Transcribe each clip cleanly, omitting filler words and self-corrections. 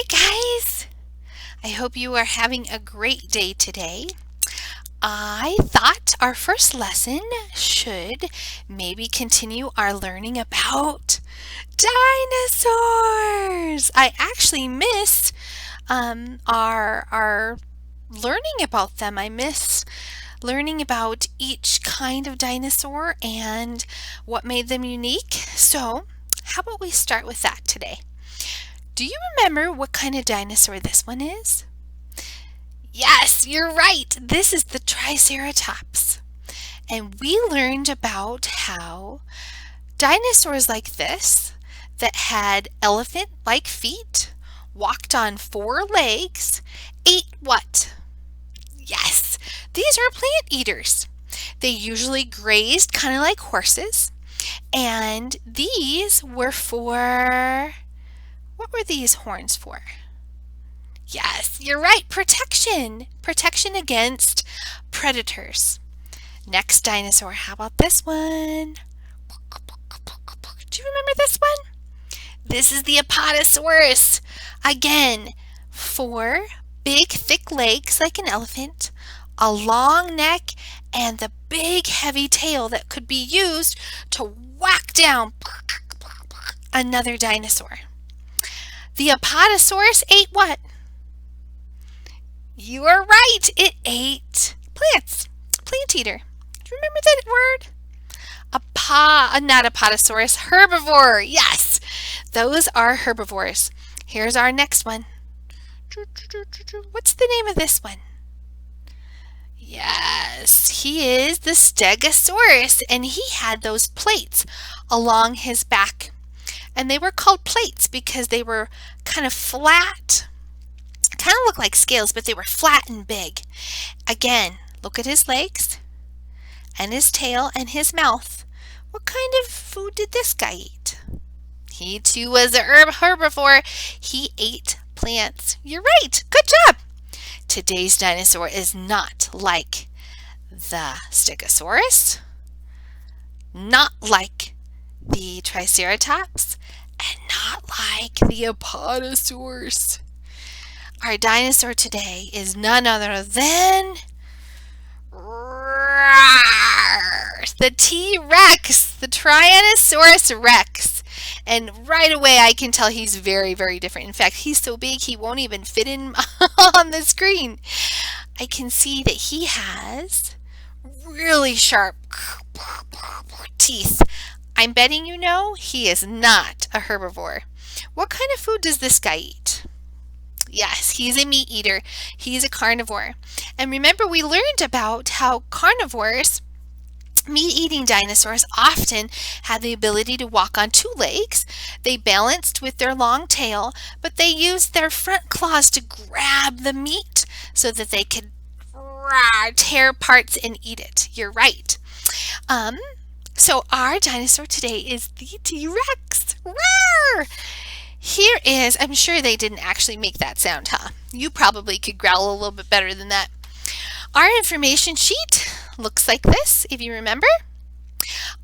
Hi guys! I hope you are having a great day today. I thought our first lesson should maybe continue our learning about dinosaurs. I actually missed our learning about them. I missed learning about each kind of dinosaur and what made them unique. So, how about we start with that today? Do you remember what kind of dinosaur this one is? Yes, you're right. This is the Triceratops. And we learned about how dinosaurs like this, that had elephant-like feet, walked on four legs, ate what? Yes, these are plant eaters. They usually grazed kind of like horses. And these were for, what were these horns for? Yes, you're right. Protection. Protection against predators. Next dinosaur. How about this one? Do you remember this one? This is the Apatosaurus. Again, four big, thick legs like an elephant, a long neck, and the big, heavy tail that could be used to whack down another dinosaur. The Apatosaurus ate what? You are right. It ate plants. Plant eater. Do you remember that word? Not Apatosaurus, herbivore. Yes, those are herbivores. Here's our next one. What's the name of this one? Yes, he is the Stegosaurus, and he had those plates along his back. And they were called plates because they were kind of flat. Kind of look like scales, but they were flat and big. Again, look at his legs and his tail and his mouth. What kind of food did this guy eat? He too was a herbivore. He ate plants. You're right. Good job. Today's dinosaur is not like the Stegosaurus, not like the Triceratops, and not like the Apatosaurus. Our dinosaur today is none other than the T-Rex, the Tyrannosaurus Rex. And right away I can tell he's very, very different. In fact, he's so big he won't even fit in on the screen. I can see that he has really sharp teeth. I'm betting you know he is not a herbivore. What kind of food does this guy eat? Yes, he's a meat eater. He's a carnivore. And remember, we learned about how carnivores, meat-eating dinosaurs, often had the ability to walk on two legs. They balanced with their long tail, but they used their front claws to grab the meat so that they could tear parts and eat it. You're right. So our dinosaur today is the T-Rex. Roar! Here is, I'm sure they didn't actually make that sound, huh? You probably could growl a little bit better than that. Our information sheet looks like this, if you remember.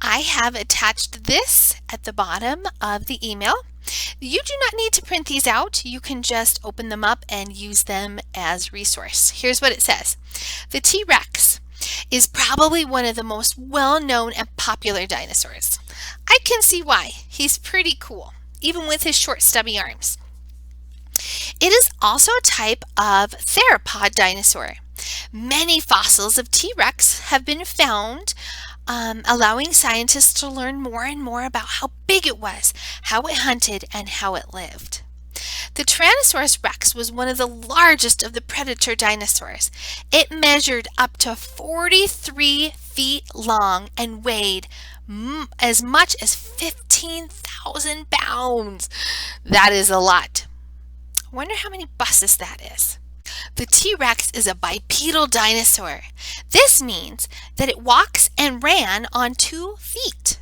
I have attached this at the bottom of the email. You do not need to print these out. You can just open them up and use them as resource. Here's what it says. The T-Rex is probably one of the most well-known and popular dinosaurs. I can see why. He's pretty cool, even with his short stubby arms. It is also a type of theropod dinosaur. Many fossils of T-Rex have been found, allowing scientists to learn more and more about how big it was, how it hunted, and how it lived. The Tyrannosaurus rex was one of the largest of the predator dinosaurs. It measured up to 43 feet long and weighed as much as 15,000 pounds. That is a lot. I wonder how many buses that is. The T-Rex is a bipedal dinosaur. This means that it walks and ran on 2 feet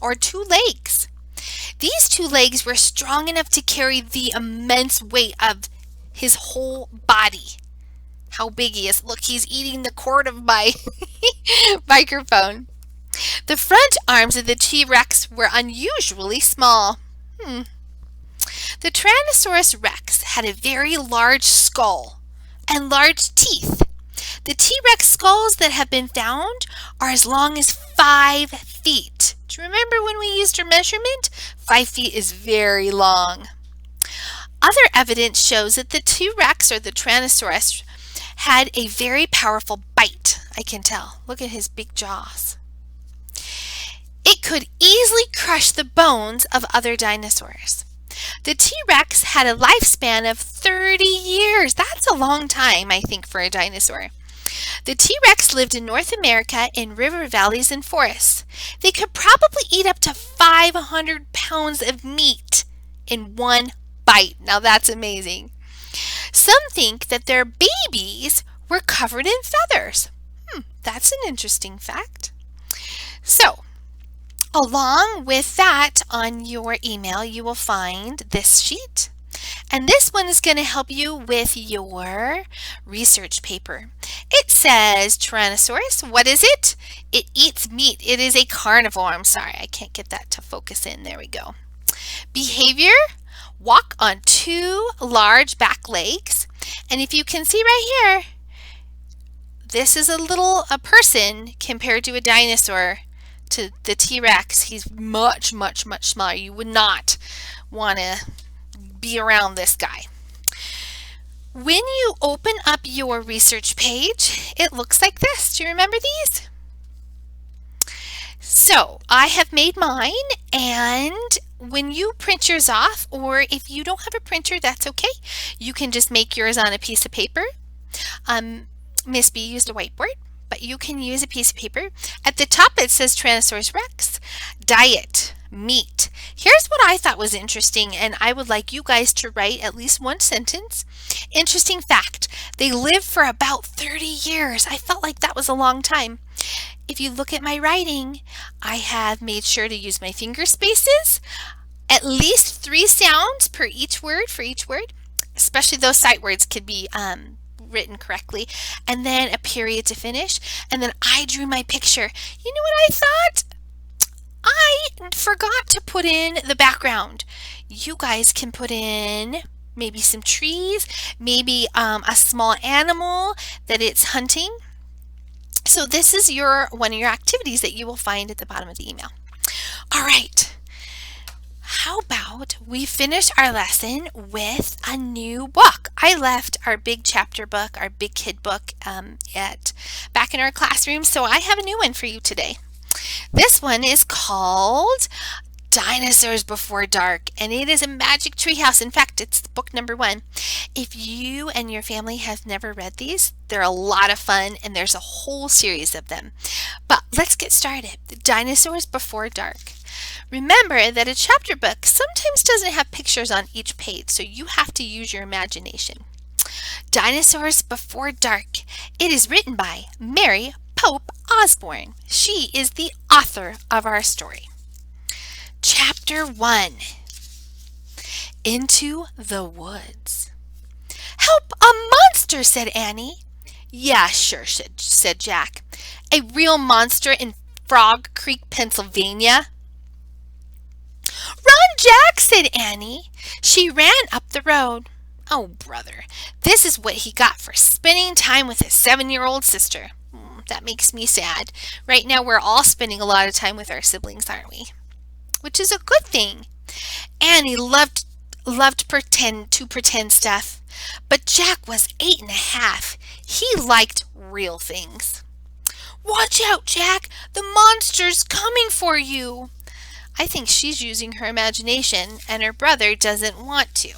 or 2 legs. These 2 legs were strong enough to carry the immense weight of his whole body. How big he is. Look, he's eating the cord of my microphone. The front arms of the T-Rex were unusually small. The Tyrannosaurus rex had a very large skull and large teeth. The T-Rex skulls that have been found are as long as 5 feet. Do you remember when we used our measurement? 5 feet is very long. Other evidence shows that the T-Rex or the Tyrannosaurus had a very powerful bite, I can tell. Look at his big jaws. It could easily crush the bones of other dinosaurs. The T-Rex had a lifespan of 30 years. That's a long time, I think, for a dinosaur. The T-Rex lived in North America in river valleys and forests. They could probably eat up to 500 pounds of meat in one bite. Now that's amazing. Some think that their babies were covered in feathers. That's an interesting fact. So, along with that on your email, you will find this sheet. And this one is going to help you with your research paper. It says Tyrannosaurus. What is it? It eats meat. It is a carnivore. I'm sorry, I can't get that to focus in. There we go. Behavior: walk on 2 large back legs. And if you can see right here, this is a person compared to a dinosaur. To the T-Rex, he's much, much, much smaller. You would not want to be around this guy. When you open up your research page, it looks like this. Do you remember these? So I have made mine, and when you print yours off, or if you don't have a printer, that's okay. You can just make yours on a piece of paper. Miss B used a whiteboard, but you can use a piece of paper. At the top it says Tyrannosaurus rex, diet, meat. Here's what I thought was interesting, and I would like you guys to write at least one sentence. Interesting fact: they live for about 30 years. I felt like that was a long time. If you look at my writing, I have made sure to use my finger spaces, at least 3 sounds per each word, for each word, especially those sight words could be written correctly, and then a period to finish, and then I drew my picture. You know what I thought? I forgot to put in the background. You guys can put in maybe some trees, maybe a small animal that it's hunting. So this is one of your activities that you will find at the bottom of the email. All right. How about we finish our lesson with a new book? I left our big chapter book, our big kid book back in our classroom, so I have a new one for you today. This one is called Dinosaurs Before Dark, and it is a magic treehouse. In fact, it's book number 1. If you and your family have never read these, they're a lot of fun, and there's a whole series of them. But let's get started. Dinosaurs Before Dark. Remember that a chapter book sometimes doesn't have pictures on each page, so you have to use your imagination. Dinosaurs Before Dark. It is written by Mary Pope Osborne. She is the author of our story. Chapter 1. Into the Woods. Help, a monster, said Annie. Yeah, sure, said Jack. A real monster in Frog Creek, Pennsylvania? Run, Jack, said Annie. She ran up the road. Oh, brother, this is what he got for spending time with his 7-year-old sister. That makes me sad. Right now we're all spending a lot of time with our siblings, aren't we? Which is a good thing. Annie loved to pretend stuff, but Jack was 8.5. He liked real things. Watch out, Jack! The monster's coming for you! I think she's using her imagination, and her brother doesn't want to.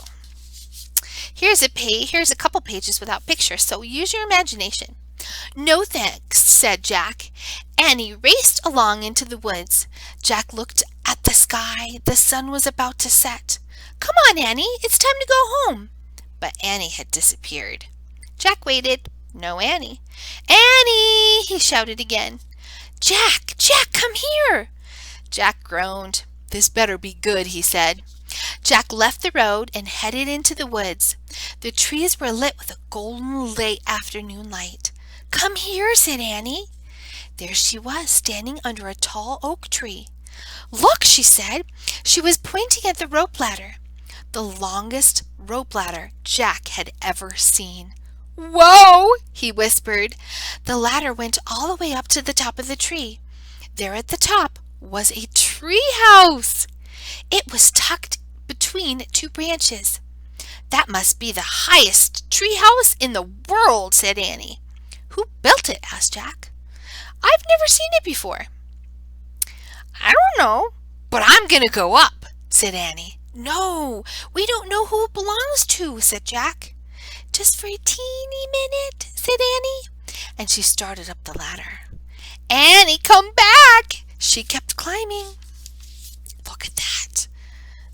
Here's a couple pages without pictures, so use your imagination. No thanks, said Jack. Annie raced along into the woods. Jack looked at the sky. The sun was about to set. Come on, Annie, it's time to go home. But Annie had disappeared. Jack waited. No Annie. Annie, he shouted again. Jack, come here. Jack groaned. This better be good, he said. Jack left the road and headed into the woods. The trees were lit with a golden late afternoon light. Come here, said Annie. There she was, standing under a tall oak tree. Look, she said. She was pointing at the rope ladder. the longest rope ladder Jack had ever seen. "Whoa!" he whispered. The ladder went all the way up to the top of the tree. There at the top was a tree house. It was tucked between two branches. "That must be the highest tree house in the world," said Annie. "Who built it?" asked Jack. "I've never seen it before." "I don't know, but I'm going to go up," said Annie. "No, we don't know who it belongs to," said Jack. "Just for a teeny minute," said Annie, and she started up the ladder. "Annie, come back!" She kept climbing. Look at that.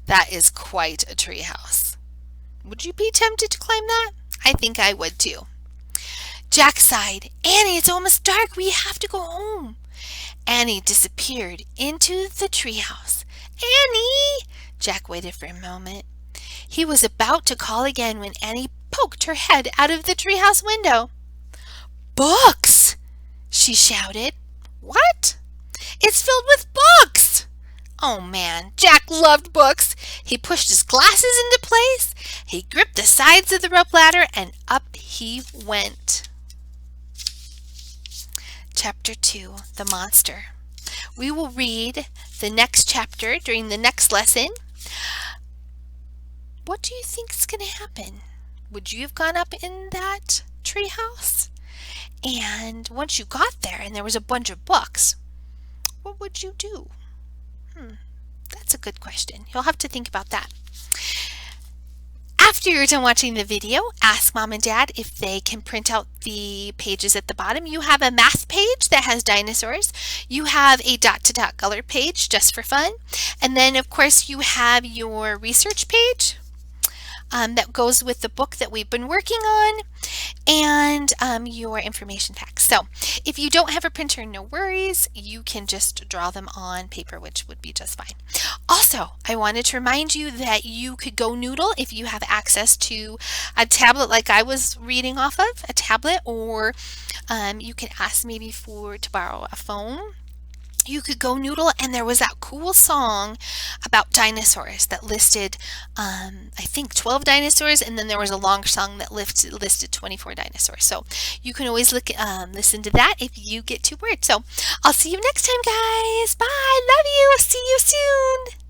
That is quite a tree house. Would you be tempted to climb that? I think I would too. Jack sighed. "Annie, it's almost dark. We have to go home." Annie disappeared into the treehouse. "Annie!" Jack waited for a moment. He was about to call again when Annie poked her head out of the treehouse window. "Books!" she shouted. "What?" "It's filled with books!" Oh man, Jack loved books. He pushed his glasses into place. He gripped the sides of the rope ladder and up he went. Chapter 2, The Monster. We will read the next chapter during the next lesson. What do you think is going to happen? Would you have gone up in that tree house? And once you got there and there was a bunch of books, what would you do? That's a good question. You'll have to think about that. After you're done watching the video, ask Mom and Dad if they can print out the pages at the bottom. You have a math page that has dinosaurs. You have a dot-to-dot color page just for fun. And then, of course, you have your research page that goes with the book that we've been working on, and your information packs. So if you don't have a printer, no worries. You can just draw them on paper, which would be just fine. Also, I wanted to remind you that you could go Noodle if you have access to a tablet like I was reading off of, a tablet, or you can ask maybe to borrow a phone. You could go Noodle, and there was that cool song about dinosaurs that listed, I think 12 dinosaurs, and then there was a long song that listed 24 dinosaurs. So you can always listen to that if you get too bored. So I'll see you next time, guys. Bye. Love you. See you soon.